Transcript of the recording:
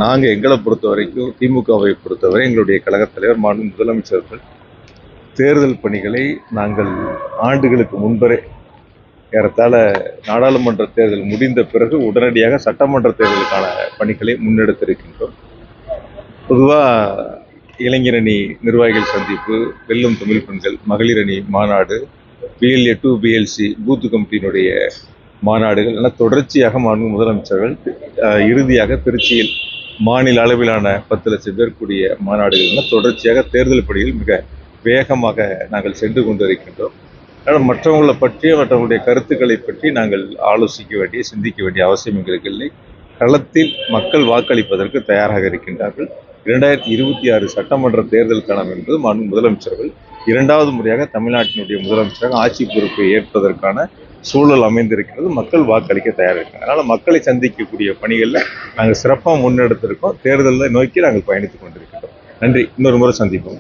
நாங்கள் எங்களை பொறுத்த வரைக்கும் திமுகவை பொறுத்தவரை எங்களுடைய கழகத் தலைவர் மாண்பு முதலமைச்சர்கள் தேர்தல் பணிகளை நாங்கள் ஆண்டுகளுக்கு முன்பரே ஏறத்தாழ நாடாளுமன்ற தேர்தல் முடிந்த பிறகு உடனடியாக சட்டமன்ற தேர்தலுக்கான பணிகளை முன்னெடுத்திருக்கின்றோம். பொதுவாக இளைஞரணி நிர்வாகிகள் சந்திப்பு, வெல்லும் தமிழ் பெண்கள், மகளிர் அணி மாநாடு, BLA 2 BLC பூத்து கமிட்டியினுடைய மாநாடுகள் எல்லாம் தொடர்ச்சியாக மாண்பு முதலமைச்சர்கள் இறுதியாக திருச்சியில் மாநில அளவிலான 10 லட்சம் பேர் கூடிய மாநாடுகள் எல்லாம் தொடர்ச்சியாக தேர்தல் பணியில் மிக வேகமாக நாங்கள் சென்று கொண்டிருக்கின்றோம். ஆனால் மற்றவங்களை பற்றி மற்றவங்களுடைய கருத்துக்களை பற்றி நாங்கள் ஆலோசிக்க வேண்டிய சிந்திக்க வேண்டிய அவசியம் எங்களுக்கு இல்லை. களத்தில் மக்கள் வாக்களிப்பதற்கு தயாராக இருக்கின்றார்கள். 2026 சட்டமன்ற தேர்தல் களம் என்பது மாண்பு முதலமைச்சர்கள் 2வது முறையாக தமிழ்நாட்டினுடைய முதலமைச்சராக ஆட்சி பொறுப்பை ஏற்பதற்கான சூழல் அமைந்திருக்கிறது. மக்கள் வாக்களிக்க தயாராக இருக்காங்க. அதனால மக்களை சந்திக்கக்கூடிய பணிகளில் நாங்கள் சிறப்பாக முன்னெடுத்திருக்கோம். தேர்தலை நோக்கி நாங்கள் பயணித்துக் கொண்டிருக்கிறோம். நன்றி. இன்னொரு முறை சந்திப்போம்.